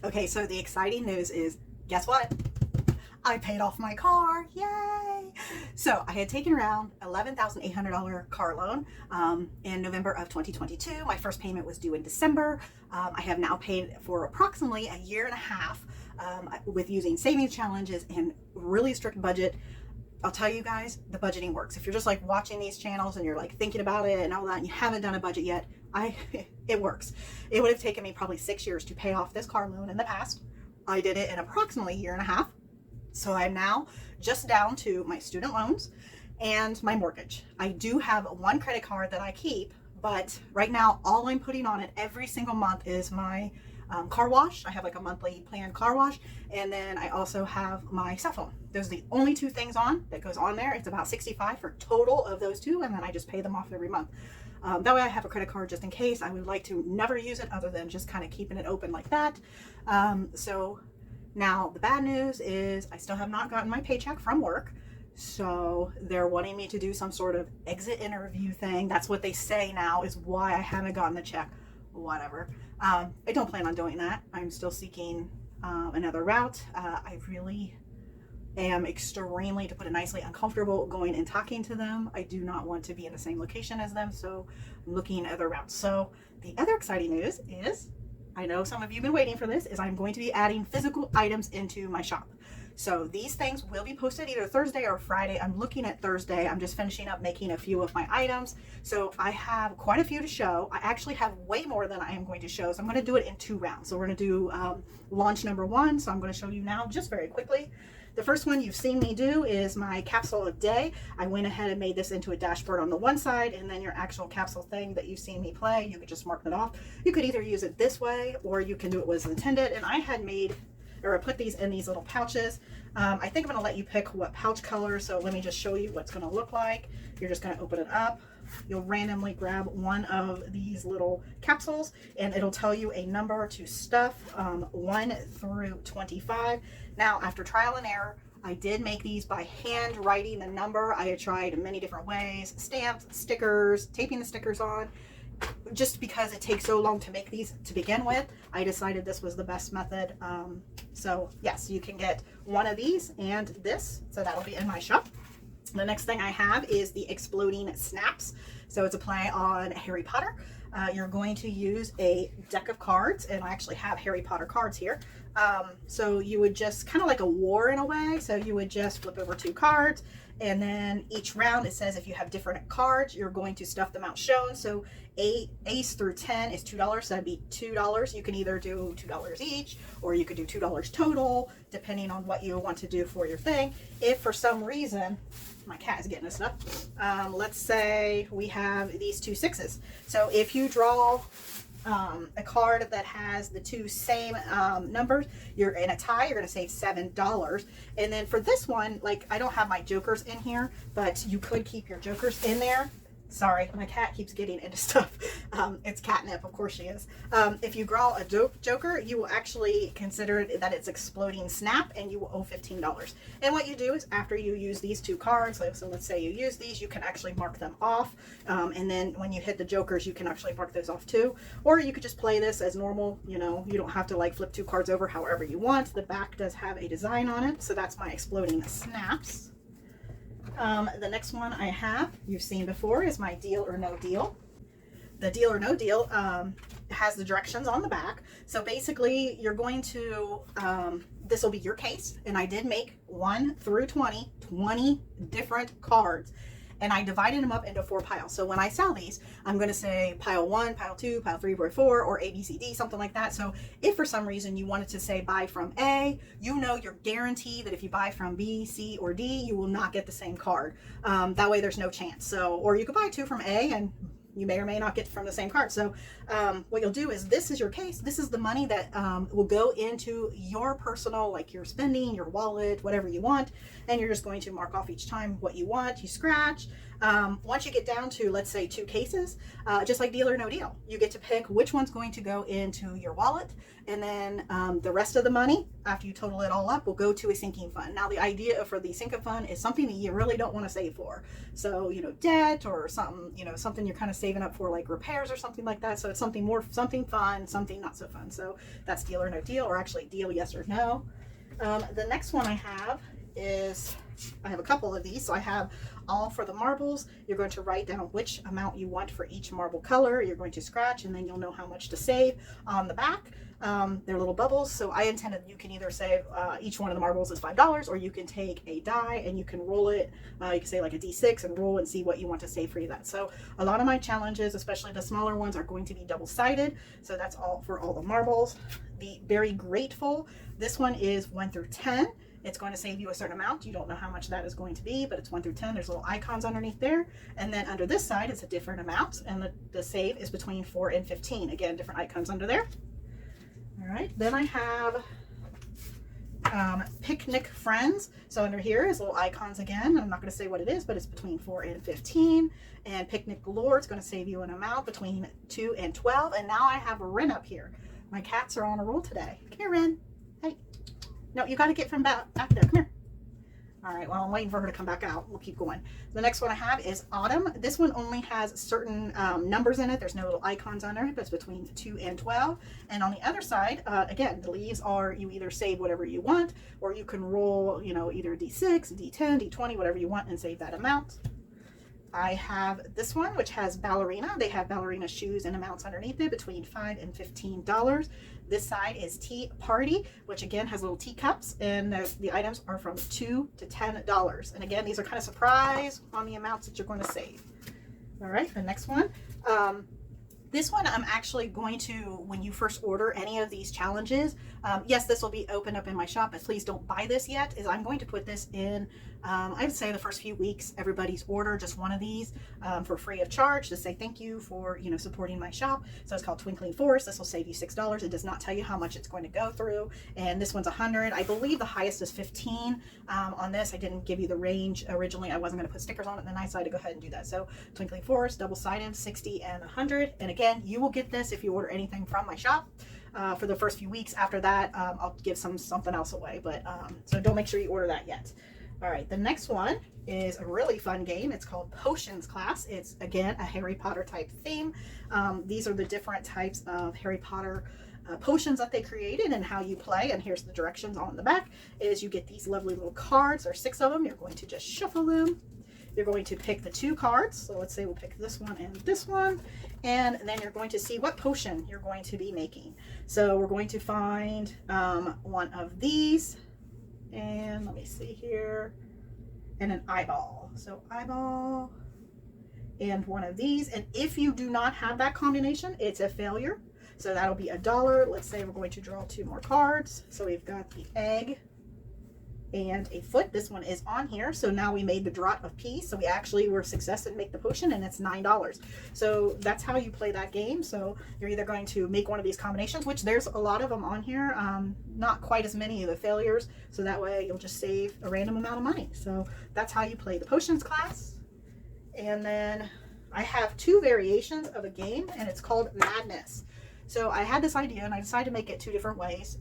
Okay, so the exciting news is, guess what? I paid off my car. Yay! So I had taken around $11,800 car loan in November of 2022. My first payment was due in December. I have now paid for approximately a year and a half with using savings challenges and really strict budget. I'll tell you guys, the budgeting works. If you're just like watching these channels and you're like thinking about it and all that, and you haven't done a budget yet, it works. It would have taken me probably 6 years to pay off this car loan in the past. I did it in approximately a year and a half. So I'm now just down to my student loans and my mortgage. I do have one credit card that I keep, but right now all I'm putting on it every single month is my car wash. I have like a monthly planned car wash, and then I also have my cell phone. Those are the only two things that goes on there. It's about $65 for total of those two, and then I just pay them off every month. That way I have a credit card just in case. I would like to never use it other than just kind of keeping it open like that. So now the bad news is I still have not gotten my paycheck from work. So they're wanting me to do some sort of exit interview thing. That's what they say now is why I haven't gotten the check. Whatever. I don't plan on doing that. I'm still seeking another route. I really am extremely, to put it nicely, uncomfortable going and talking to them. I do not want to be in the same location as them, so I'm looking at other routes. So the other exciting news is, I know some of you have been waiting for this, is I'm going to be adding physical items into my shop. So these things will be posted either Thursday or Friday. I'm looking at Thursday. I'm just finishing up making a few of my items. So I have quite a few to show. I actually have way more than I am going to show. So I'm going to do it in 2 rounds. So we're going to do launch number 1. So I'm going to show you now just very quickly. The first one you've seen me do is my capsule of day. I went ahead and made this into a dashboard on the one side, and then your actual capsule thing that you've seen me play, you could just mark it off. You could either use it this way or you can do it as intended. And I had made, or I put these in these little pouches. I think I'm going to let you pick what pouch color. So let me just show you what's going to look like. You're just going to open it up. You'll randomly grab one of these little capsules and it'll tell you a number to stuff 1 through 25. Now, after trial and error, I did make these by hand writing the number. I had tried many different ways, stamps, stickers, taping the stickers on. Just because it takes so long to make these to begin with, I decided this was the best method. So yes, you can get one of these and this, so that'll be in my shop. The next thing I have is the exploding snaps. So it's a play on Harry Potter. You're going to use a deck of cards, and I actually have Harry Potter cards here. So you would just kind of like a war in a way. So you would just flip over 2 cards, and then each round it says if you have different cards, you're going to stuff them out shown. So ace through 10 is $2, so that'd be $2. You can either do $2 each, or you could do $2 total, depending on what you want to do for your thing. If for some reason, my cat is getting this up, let's say we have these 2 6s. So if you draw a card that has the 2 same numbers, you're in a tie, you're going to save $7. And then for this one, like, I don't have my jokers in here, but you could keep your jokers in there. Sorry, my cat keeps getting into stuff. It's catnip, of course she is. If you draw a joker, you will actually consider it that it's exploding snap, and you will owe $15. And what you do is after you use these 2 cards, so let's say you use these, you can actually mark them off. And then when you hit the jokers, you can actually mark those off too. Or you could just play this as normal. You know, you don't have to like flip 2 cards over however you want. The back does have a design on it. So that's my exploding snaps. The next one I have, you've seen before, is my deal or no deal. The deal or no deal has the directions on the back. So basically you're going to, this will be your case, and I did make 1 through 20 different cards. And I divided them up into 4 piles. So when I sell these, I'm going to say pile 1, pile 2, pile 3, pile 4, or A, B, C, D, something like that. So if for some reason you wanted to say buy from A, you know you're guaranteed that if you buy from B, C, or D, you will not get the same card. That way there's no chance. So, or you could buy 2 from A and you may or may not get from the same card. So what you'll do is, this is your case. This is the money that will go into your personal, like your spending, your wallet, whatever you want. And you're just going to mark off each time what you want. You scratch. Once you get down to, let's say, 2 cases, just like deal or no deal, you get to pick which one's going to go into your wallet. And then the rest of the money, after you total it all up, will go to a sinking fund. Now, the idea for the sinking fund is something that you really don't want to save for. So, you know, debt or something, you know, something you're kind of saving up for like repairs or something like that. So it's something fun, something not so fun. So that's deal or no deal, or actually deal yes or no. The next one I have is, I have a couple of these. So I have all for the marbles. You're going to write down which amount you want for each marble color. You're going to scratch, and then you'll know how much to save. On the back, they're little bubbles. So I intended you can either save, each one of the marbles is $5, or you can take a die and you can roll it. You can say like a D6 and roll and see what you want to save for that. So a lot of my challenges, especially the smaller ones, are going to be double-sided. So that's all for all the marbles. The Very Grateful, this one is 1 through 10. It's going to save you a certain amount. You don't know how much that is going to be, but it's 1 through 10. There's little icons underneath there. And then under this side, it's a different amount. And the save is between 4 and 15. Again, different icons under there. All right. Then I have Picnic Friends. So under here is little icons again. I'm not going to say what it is, but it's between 4 and 15. And Picnic Galore, it's going to save you an amount between 2 and 12. And now I have a Ren up here. My cats are on a roll today. Come here, Ren. Hey. No, you got to get from back there. Come here. All right, well, I'm waiting for her to come back out. We'll keep going. The next one I have is Autumn. This one only has certain numbers in it. There's no little icons on there, but it's between 2 and 12. And on the other side, again, the leaves are, you either save whatever you want, or you can roll, you know, either D6, D10, D20, whatever you want, and save that amount. I have this one, which has ballerina. They have ballerina shoes and amounts underneath it between $5 and $15. This side is Tea Party, which again has little teacups, and the items are from $2 to $10. And again, these are kind of surprise on the amounts that you're going to save. All right, the next one. This one I'm actually going to, when you first order any of these challenges, yes, this will be open up in my shop, but please don't buy this yet, is I'm going to put this in, I would say the first few weeks, everybody's order just one of these for free of charge to say thank you for, you know, supporting my shop. So it's called Twinkling Forest. This will save you $6. It does not tell you how much it's going to go through. And this one's 100. I believe the highest is 15 on this. I didn't give you the range originally. I wasn't going to put stickers on it, and then I decided to go ahead and do that. So Twinkling Forest, double-sided, 60 and 100. And again, you will get this if you order anything from my shop. For the first few weeks. After that, I'll give something else away, but so don't make sure you order that yet. All right, the next one is a really fun game. It's called Potions Class. It's again a Harry Potter type theme. These are the different types of Harry Potter potions that they created and how you play. And here's the directions on the back. Is you get these lovely little cards. There's 6 of them. You're going to just shuffle them. You're going to pick the 2 cards. So let's say we'll pick this one and this one. And then you're going to see what potion you're going to be making. So we're going to find one of these. And let me see here. And an eyeball. So eyeball. And one of these. And if you do not have that combination, it's a failure. So that'll be $1. Let's say we're going to draw 2 more cards. So we've got the egg and a foot. This one is on here. So now we made the draught of peas. So we actually were successful in make the potion, and it's $9. So that's how you play that game. So you're either going to make one of these combinations, which there's a lot of them on here. Not quite as many of the failures. So that way you'll just save a random amount of money. So that's how you play the Potions Class. And then I have 2 variations of a game, and it's called Madness. So I had this idea and I decided to make it 2 different ways,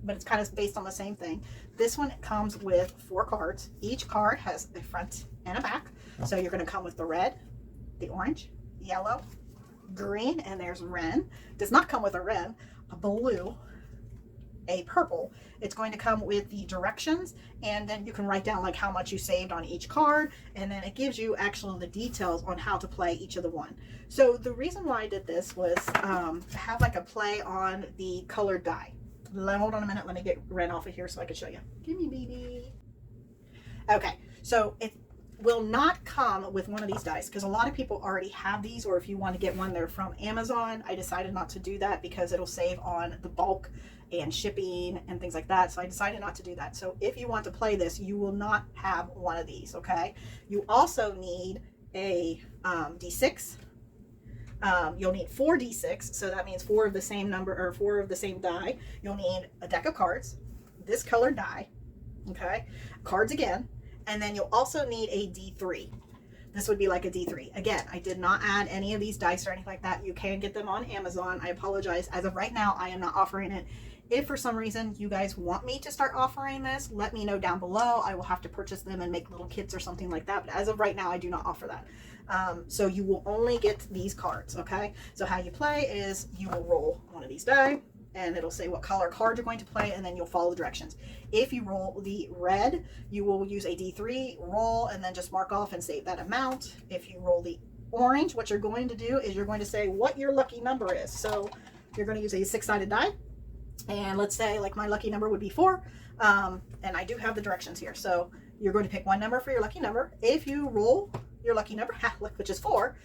but it's kind of based on the same thing. This one comes with 4 cards. Each card has a front and a back. So you're going to come with the red, the orange, yellow, green, and there's Ren. Does not come with a red, a blue, a purple. It's going to come with the directions, and then you can write down like how much you saved on each card, and then it gives you actually the details on how to play each of the one. So the reason why I did this was to have like a play on the colored die. Hold on a minute, let me get Ren off of here so I can show you. Give me baby. Okay, so it will not come with one of these dice because a lot of people already have these, or if you want to get one, they're from Amazon. I decided not to do that because it'll save on the bulk and shipping and things like that. So I decided not to do that. So if you want to play this, you will not have one of these, okay? You also need a D6. You'll need 4 D6. So that means 4 of the same number, or 4 of the same die. You'll need a deck of cards, this colored die, okay? Cards again. And then you'll also need a D3. This would be like a D3. Again, I did not add any of these dice or anything like that. You can get them on Amazon. I apologize. As of right now, I am not offering it If for some reason you guys want me to start offering this, let me know down below. I will have to purchase them and make little kits or something like that. But as of right now, I do not offer that. So you will only get these cards, okay? So how you play is you will roll one of these die, and it'll say what color card you're going to play, and then you'll follow the directions. If you roll the red, you will use a D3, roll, and then just mark off and save that amount. If you roll the orange, what you're going to do is you're going to say what your lucky number is. So you're going to use a 6-sided die, and let's say like my lucky number would be 4, and I do have the directions here. So you're going to pick one number for your lucky number. If you roll your lucky number, which is 4,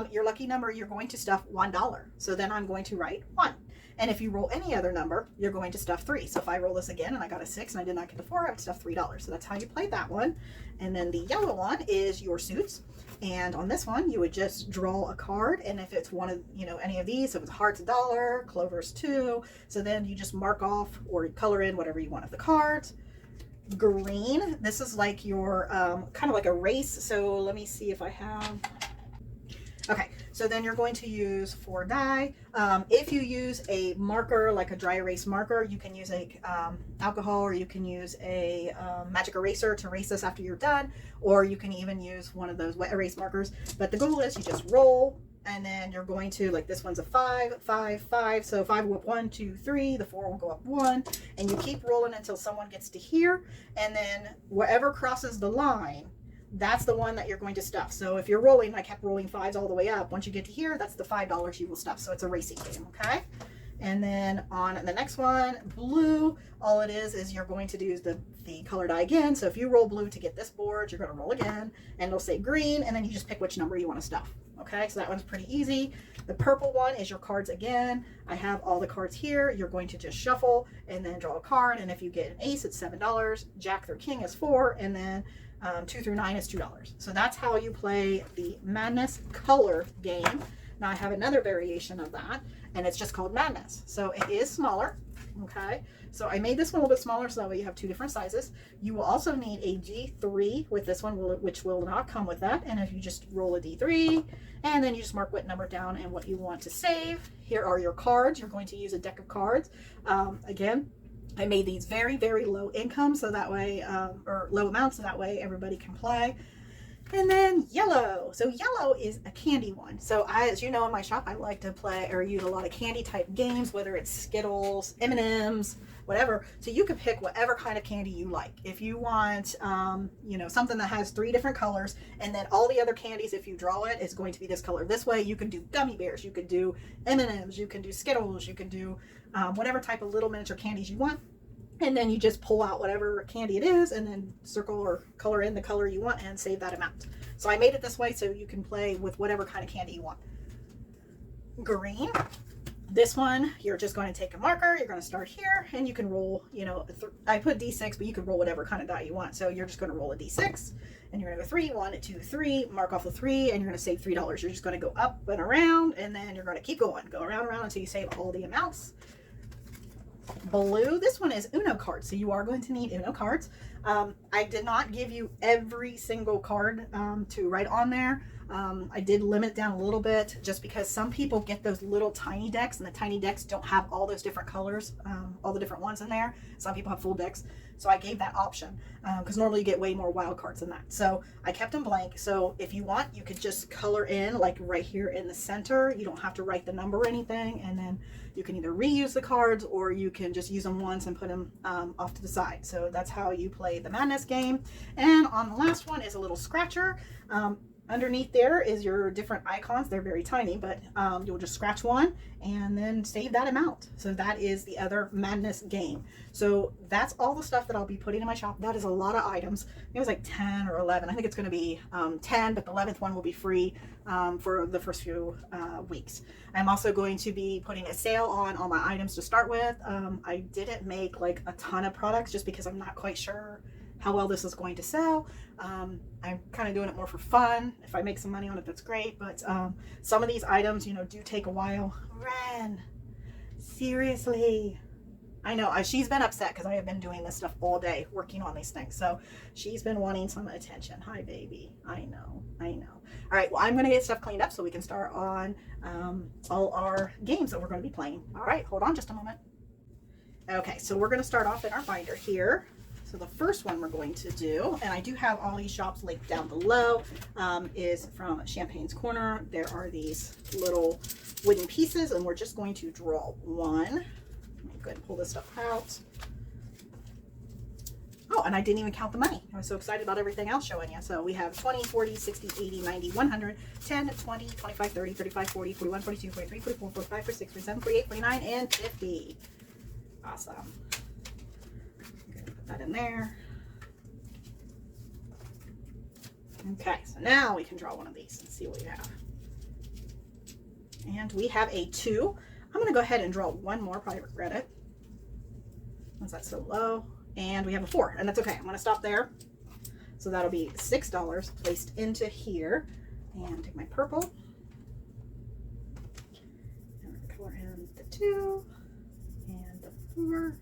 your lucky number, you're going to stuff $1. So then I'm going to write 1. And if you roll any other number, you're going to stuff 3. So if I roll this again and I got a 6 and I did not get the 4, I would stuff $3. So that's how you play that one. And then the yellow one is your suits. And on this one, you would just draw a card. And if it's one of, any of these, so if it's hearts, $1, clovers, 2. So then you just mark off or color in whatever you want of the cards. Green, this is like your kind of like a race. So let me see if I have. Okay, so then you're going to use 4 die. If you use a marker, like a dry erase marker, you can use a alcohol, or you can use a magic eraser to erase this after you're done, or you can even use one of those wet erase markers. But the goal is you just roll, and then you're going to, like this one's a 5, 5, 5. So 5 will go up 1, 2, 3. The 4 will go up 1, and you keep rolling until someone gets to here, and then whatever crosses the line, that's the one that you're going to stuff. So if you're rolling, I kept rolling 5s all the way up. Once you get to here, that's the $5 you will stuff. So it's a racing game, okay? And then on the next one, blue, all it is you're going to do the color die again. So if you roll blue to get this board, you're going to roll again, and it'll say green, and then you just pick which number you want to stuff. Okay, so that one's pretty easy. The purple one is your cards again. I have all the cards here. You're going to just shuffle and then draw a card. And if you get an ace, it's $7. Jack through king is 4, and then 2 through 9 is $2. So that's how you play the Madness color game. Now I have another variation of that, and it's just called Madness. So it is smaller, okay? So I made this one a little bit smaller so that way you have 2 different sizes. You will also need a D3 with this one, which will not come with that. And if you just roll a D3, and then you just mark what number down and what you want to save. Here are your cards. You're going to use a deck of cards. Again, I made these very, very low income, so that way, or low amount, so that way everybody can play. And then yellow. So yellow is a candy one. So as you know, in my shop, I like to play or use a lot of candy type games, whether it's Skittles, M&Ms, whatever. So you can pick whatever kind of candy you like. If you want, something that has 3 different colors, and then all the other candies, if you draw it, is going to be this color. This way you can do gummy bears, you could do M&Ms, you can do Skittles, you can do whatever type of little miniature candies you want. And then you just pull out whatever candy it is and then circle or color in the color you want and save that amount. So I made it this way so you can play with whatever kind of candy you want. Green. This one, you're just going to take a marker, you're going to start here, and you can roll, I put D6, but you can roll whatever kind of die you want. So you're just going to roll a D6, and you're going to go 3, 1, 2, 3, mark off the 3, and you're going to save $3. You're just going to go up and around, and then you're going to keep going. Go around and around until you save all the amounts. Blue, this one is Uno cards, so you are going to need Uno cards. I did not give you every single card to write on there. I did limit it down a little bit just because some people get those little tiny decks, and the tiny decks don't have all those different colors, all the different ones in there. Some people have full decks, so I gave that option because normally you get way more wild cards than that. So I kept them blank. So if you want, you could just color in like right here in the center. You don't have to write the number or anything, and then you can either reuse the cards or you can just use them once and put them off to the side. So that's how you play the Madness game. And on the last one is a little scratcher. Underneath there is your different icons. They're very tiny, but you'll just scratch one and then save that amount. So that is the other Madness game. So that's all the stuff that I'll be putting in my shop. That is a lot of items. It was like 10 or 11. I think it's going to be 10, but the 11th one will be free for the first few weeks. I'm also going to be putting a sale on all my items to start with. I didn't make like a ton of products just because I'm not quite sure how well this is going to sell. I'm kind of doing it more for fun. If I make some money on it, that's great. But some of these items, do take a while. Ren, seriously. I know, she's been upset because I have been doing this stuff all day, working on these things. So she's been wanting some attention. Hi, baby. I know. All right, well, I'm going to get stuff cleaned up so we can start on all our games that we're going to be playing. All right, hold on just a moment. Okay, so we're going to start off in our binder here. So the first one we're going to do, and I do have all these shops linked down below, is from Champagne's Corner. There are these little wooden pieces, and we're just going to draw one. Let me go ahead and pull this stuff out. Oh, and I didn't even count the money. I was so excited about everything else showing you. So we have 20, 40, 60, 80, 90, 100, 10, 20, 25, 30, 35, 40, 41, 42, 43, 44, 45, 46, 47, 48, 49, and 50. Awesome. Put that in there. Okay, so now we can draw one of these and see what we have. And we have a 2. I'm going to go ahead and draw one more, probably regret it. Why is that so low? And we have a 4, and that's okay. I'm going to stop there. So that'll be $6 placed into here. And take my purple. And we're going to color in the 2 and the 4.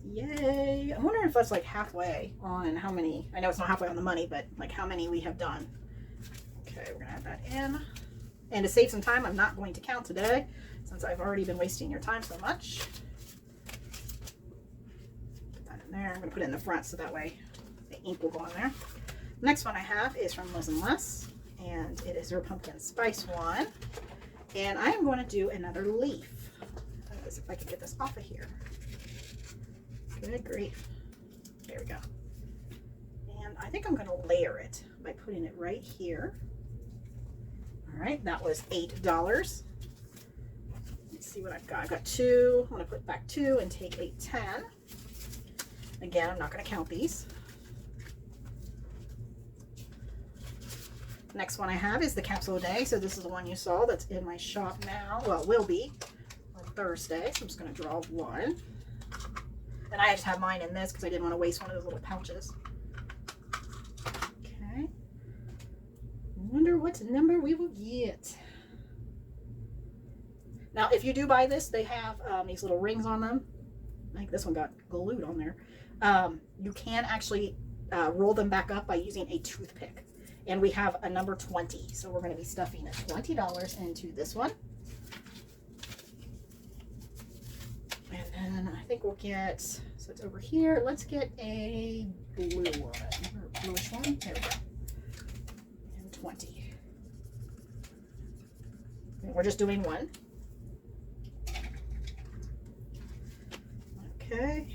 Yay! I'm wondering if that's like halfway on how many. I know it's not halfway on the money, but like how many we have done. Okay, we're going to add that in. And to save some time, I'm not going to count today since I've already been wasting your time so much. There, I'm going to put it in the front so that way the ink will go on there. Next one I have is from Liz and Less, and it is their pumpkin spice one. And I am going to do another leaf. Let's see if I can get this off of here. Good grief. There we go. And I think I'm going to layer it by putting it right here. All right, that was $8. Let's see what I've got. I've got 2. I'm going to put back 2 and take a 10. Again, I'm not going to count these. Next one I have is the capsule a day. So this is the one you saw that's in my shop now. Well, it will be on Thursday. So I'm just going to draw one. And I just have mine in this because I didn't want to waste one of those little pouches. Okay. Wonder what number we will get. Now, if you do buy this, they have these little rings on them. I think this one got glued on there. You can actually roll them back up by using a toothpick. And we have a number 20. So we're going to be stuffing $20 into this one. And then I think we'll get, so it's over here. Let's get a blue one, or bluish one. There we go. And 20. And we're just doing one. Okay.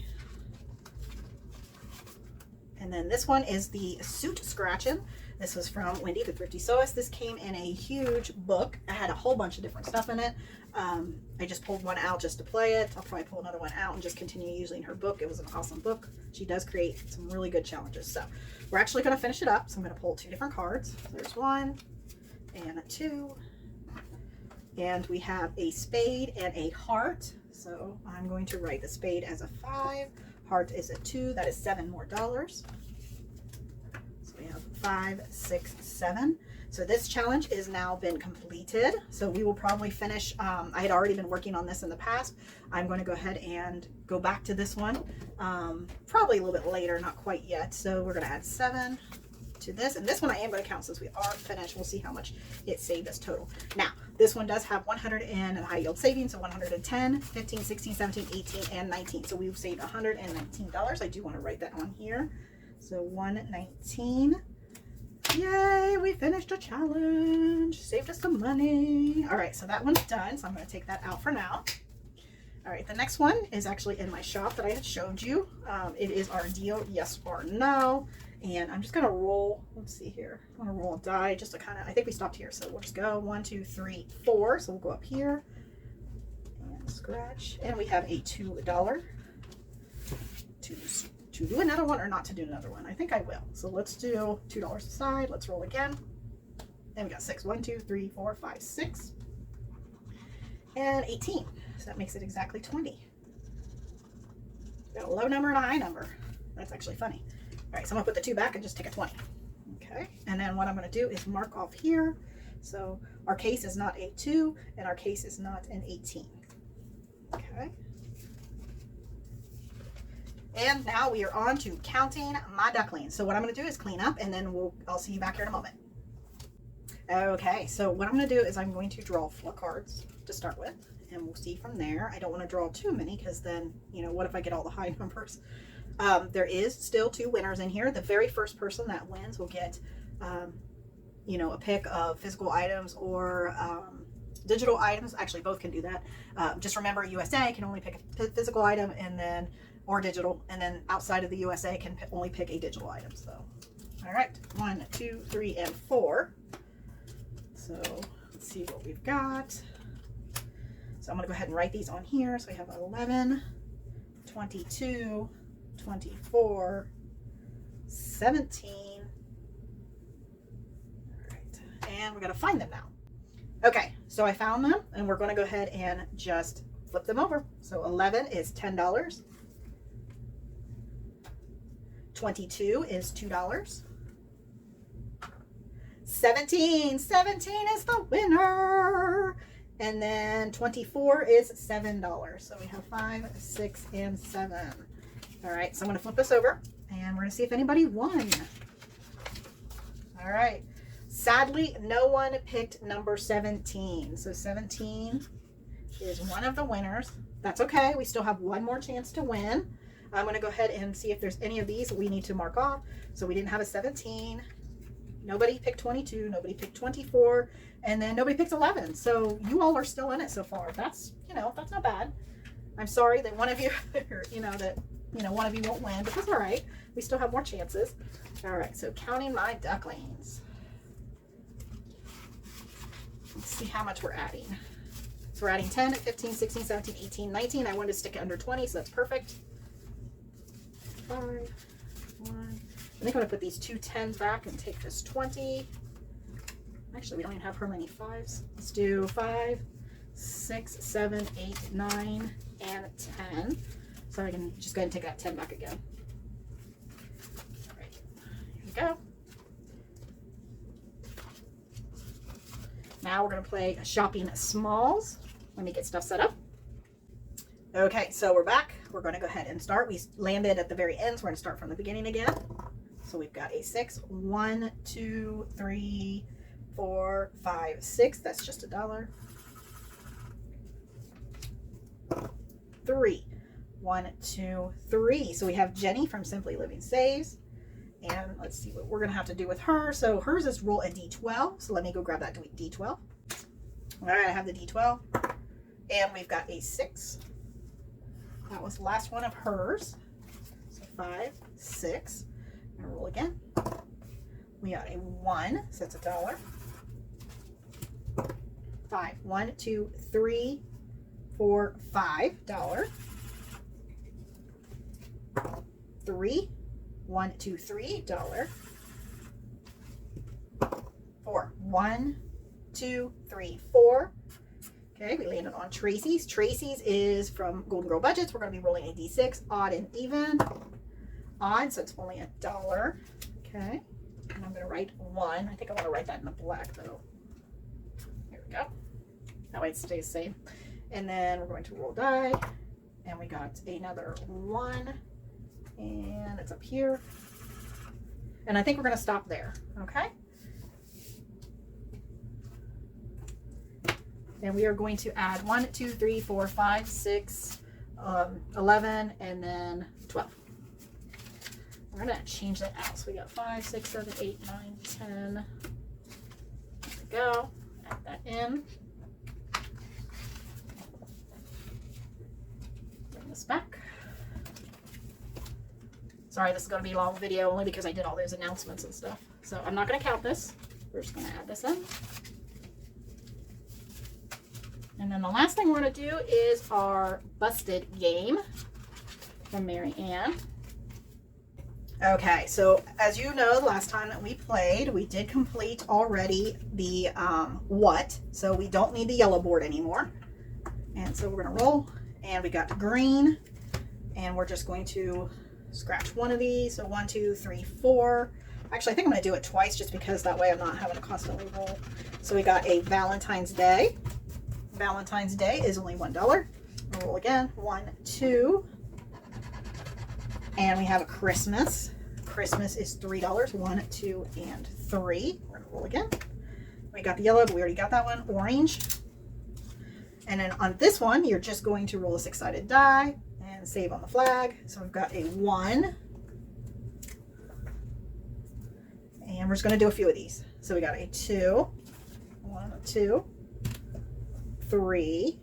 And then this one is the suit scratching. This was from Wendy, the Thrifty Sewist. This came in a huge book. I had a whole bunch of different stuff in it. I just pulled one out just to play it. I'll probably pull another one out and just continue using her book. It was an awesome book. She does create some really good challenges. So we're actually going to finish it up. So I'm going to pull 2 different cards. There's 1 and a 2. And we have a spade and a heart. So I'm going to write the spade as a 5. Heart is a 2. That is $7 more. So we have 5, 6, 7. So this challenge is now been completed. So we will probably finish. I had already been working on this in the past. I'm going to go ahead and go back to this one. Probably a little bit later, not quite yet. So we're going to add 7 to this. And this one I am going to count since we are finished. We'll see how much it saved us total. Now, this one does have 100 in high yield savings. So 110, 15, 16, 17, 18, and 19. So we've saved $119. I do want to write that on here. So 119. Yay, we finished a challenge. Saved us some money. All right, so that one's done. So I'm going to take that out for now. All right, the next one is actually in my shop that I had showed you. It is our deal, yes or no. And I'm just going to roll, let's see here. I'm going to roll a die just to kind of, I think we stopped here. So we'll just go 1, 2, 3, 4. So we'll go up here and scratch. And we have a $2 to do another one or not to do another one. I think I will. So let's do $2 aside. Let's roll again. And we got 6. 1, 2, 3, 4, 5, 6. And 18. So that makes it exactly 20. Got a low number and a high number. That's actually funny. All right, so I'm gonna put the 2 back and just take a 20. Okay, and then what I'm gonna do is mark off here. So our case is not a 2 and our case is not an 18. Okay. And now we are on to counting my ducklings. So what I'm gonna do is clean up and then I'll see you back here in a moment. Okay, so what I'm going to do is I'm going to draw 4 cards to start with, and we'll see from there. I don't want to draw too many because then, you know, what if I get all the high numbers? There is still 2 winners in here. The very first person that wins will get, you know, a pick of physical items or digital items. Actually, both can do that. Just remember, USA can only pick a physical item and then, or digital, and then outside of the USA can only pick a digital item. So, all right, 1, 2, 3, and 4. So let's see what we've got. So I'm going to go ahead and write these on here. So we have 11, 22, 24, 17. All right, and we're going to find them now. Okay, so I found them, and we're going to go ahead and just flip them over. So 11 is $10. 22 is $2. 17 is the winner. And then 24 is $7. So we have 5, 6, and 7. All right, so I'm going to flip this over, and we're going to see if anybody won. All right. Sadly, no one picked number 17. So 17 is one of the winners. That's okay. We still have one more chance to win. I'm going to go ahead and see if there's any of these we need to mark off. So we didn't have a 17. Nobody picked 22. Nobody picked 24. And then nobody picked 11. So you all are still in it so far. That's, you know, that's not bad. I'm sorry that one of you, one of you won't win, but that's all right. We still have more chances. All right, so counting my ducklings. Let's see how much we're adding. So we're adding 10, 15, 16, 17, 18, 19. I wanted to stick it under 20, so that's perfect. 5, 1. I think I'm going to put these 2 10s back and take this 20. Actually, we don't even have her many 5s. Let's do 5, 6, 7, 8, 9, and 10. So I can just go ahead and take that 10 back again. All right, here we go. Now we're going to play Shopping Smalls. Let me get stuff set up. Okay, so we're back. We're going to go ahead and start. We landed at the very end, so we're going to start from the beginning again. So we've got a 6. 1, 2, 3, 4, 5, 6. That's just $1. 3. 1, 2, 3. So we have Jenny from Simply Living Saves. And let's see what we're going to have to do with her. So hers is roll a D12. So let me go grab that D12. All right, I have the D12. And we've got a 6. That was the last one of hers. So 5, 6. I'm going to roll again. We got a 1. So that's $1. 5. 1, 2, 3, 4, $5. 3. 1, 2, $3. 4. 1, 2, 3, 4. Okay, we landed on Tracy's. Tracy's is from Golden Girl Budgets. We're going to be rolling a D6, odd and even. Odd, so it's only $1. Okay, and I'm going to write 1. I think I want to write that in the black though. Here we go. That way it stays the same. And then we're going to roll die, and we got another 1, and it's up here. And I think we're going to stop there. Okay. And we are going to add 1, 2, 3, 4, 5, 6, 11, and then 12. We're going to change that out. So we got 5, 6, 7, 8, 9, 10. There we go. Add that in. Bring this back. Sorry, this is going to be a long video only because I did all those announcements and stuff. So I'm not going to count this. We're just going to add this in. And then the last thing we're going to do is our busted game from Mary Ann. Okay, so as you know, the last time that we played, we did complete already the what. So we don't need the yellow board anymore. And so we're going to roll. And we got green. And we're just going to scratch one of these. So 1, 2, 3, 4. Actually, I think I'm going to do it twice just because that way I'm not having to constantly roll. So we got a Valentine's Day. Valentine's Day is only $1. We'll roll again. 1, 2. And we have a Christmas. Christmas is $3. 1, 2, and 3. We're going to roll again. We got the yellow, but we already got that one. Orange. And then on this one, you're just going to roll a 6-sided die and save on the flag. So we've got a 1. And we're just going to do a few of these. So we got a 2. 1, 2, 3.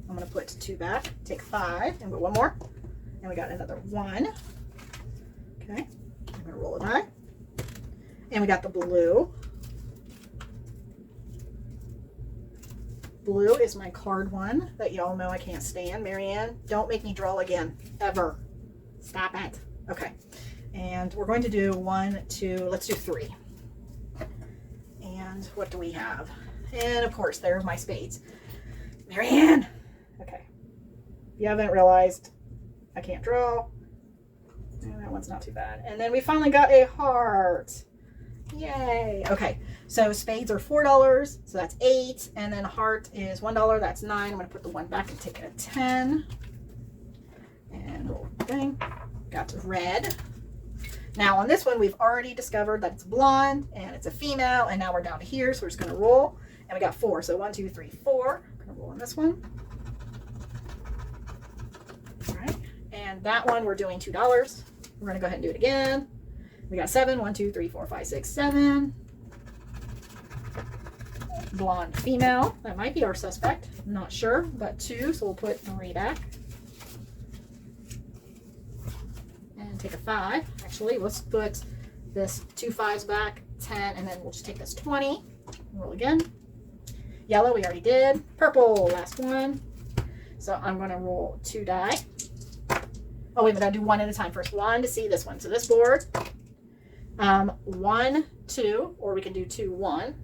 I'm going to put 2 back. Take 5 and put 1 more. And we got another 1. Okay. I'm going to roll a die. And we got the blue. Blue is my card one that y'all know I can't stand. Marianne, don't make me draw again, ever. Stop it. Okay. And we're going to do 1, 2, let's do 3. And what do we have? And of course, there's my spades. Marianne! Okay. If you haven't realized, I can't draw. And that one's not too bad. And then we finally got a heart. Yay. Okay. So spades are $4, so that's 8. And then heart is $1, that's 9. I'm going to put the 1 back and take a 10. And roll the thing. Got red. Now on this one, we've already discovered that it's blonde and it's a female. And now we're down to here, so we're just going to roll. And we got 4. So 1, 2, 3, 4. I'm going to roll on this one. All right. And that one, we're doing $2. We're going to go ahead and do it again. We got 7. 1, 2, 3, 4, 5, 6, 7. Blonde female. That might be our suspect. I'm not sure, but 2. So we'll put Marie back. And take a 5. Actually, let's put this 2 5s back, 10, and then we'll just take this 20. Roll again. Yellow, we already did. Purple, last one. So I'm going to roll 2 die. Oh, wait, but I'll do 1 at a time first. 1 to see this one. So this board, 1, 2, or we can do 2, 1.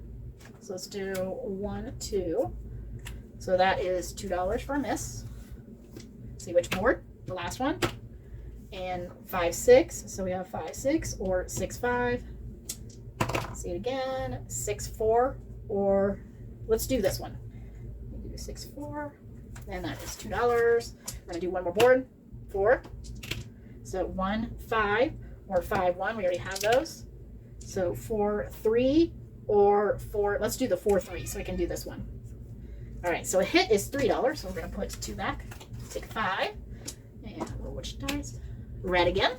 So let's do 1, 2. So that is $2 for a miss. See which board? The last one. And 5, 6. So we have 5, 6 or 6, 5. See it again. 6, 4, or let's do this one. We do 6, 4. And that is $2. We're going to do one more board. 4. So 1, 5 or 5, 1. We already have those. So 4, 3 or 4. Let's do the 4, 3 so we can do this one. All right. So a hit is $3. So we're going to put 2 back. Take 5. And roll which dice? Red again.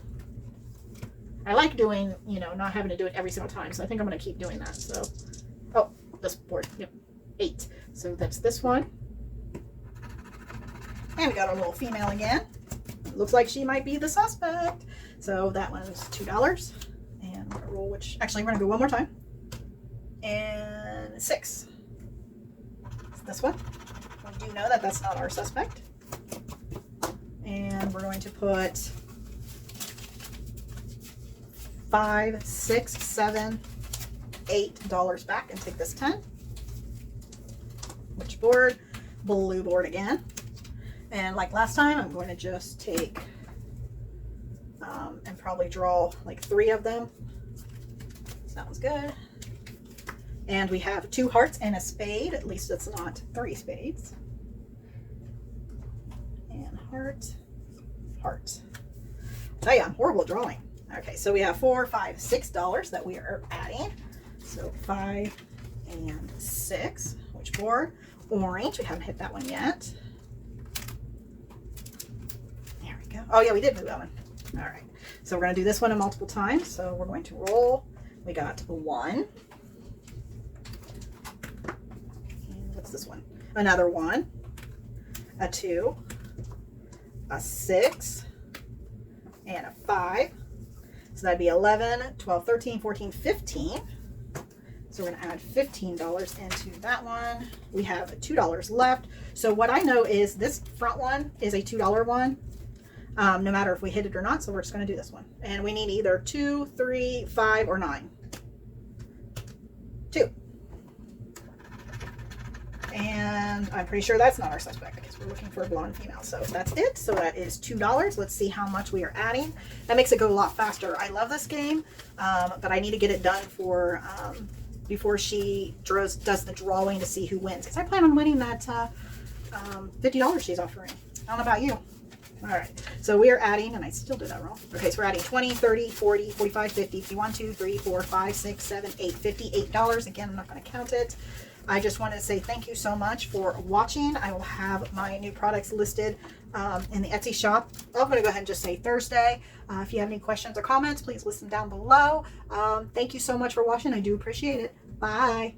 I like doing, you know, not having to do it every single time. So I think I'm going to keep doing that. So, oh, this board. Yep. 8. So that's this one. And we got a little female again. Looks like she might be the suspect. So that one is $2. And we're going to roll which, actually, we're going to go one more time. And 6. It's this one. We do know that that's not our suspect. And we're going to put 5, 6, 7, $8 back and take this 10. Which board? Blue board again. And like last time, I'm going to just take and probably draw like 3 of them. Sounds good. And we have 2 hearts and a spade. At least it's not 3 spades. And heart, heart. Tell you, I'm horrible at drawing. Okay, so we have $4, $5, $6 that we are adding. So 5 and 6. Which board? Orange. We haven't hit that one yet. There we go. Oh yeah, we did move that one. All right. So we're going to do this one multiple times. So we're going to roll. We got 1. And what's this one? Another 1. A 2. A 6. And a 5. So that'd be 11, 12, 13, 14, 15. So we're going to add $15 into that one. We have $2 left. So what I know is this front one is a $2 one, no matter if we hit it or not. So we're just going to do this one. And we need either 2, 3, 5, or 9. 2. And I'm pretty sure that's not our suspect because we're looking for a blonde female. So that's it. So that is $2. Let's see how much we are adding. That makes it go a lot faster. I love this game, but I need to get it done for before she does the drawing to see who wins. Because I plan on winning that $50 she's offering. I don't know about you. All right, so we are adding, and I still did that wrong. Okay, so we're adding 20, 30, 40, 45, 50, 51, 2, 3, 4, 5, 6, 7, 8, $58. Again, I'm not going to count it. I just want to say thank you so much for watching. I will have my new products listed in the Etsy shop. I'm going to go ahead and just say Thursday. If you have any questions or comments, please list them down below. Thank you so much for watching. I do appreciate it. Bye.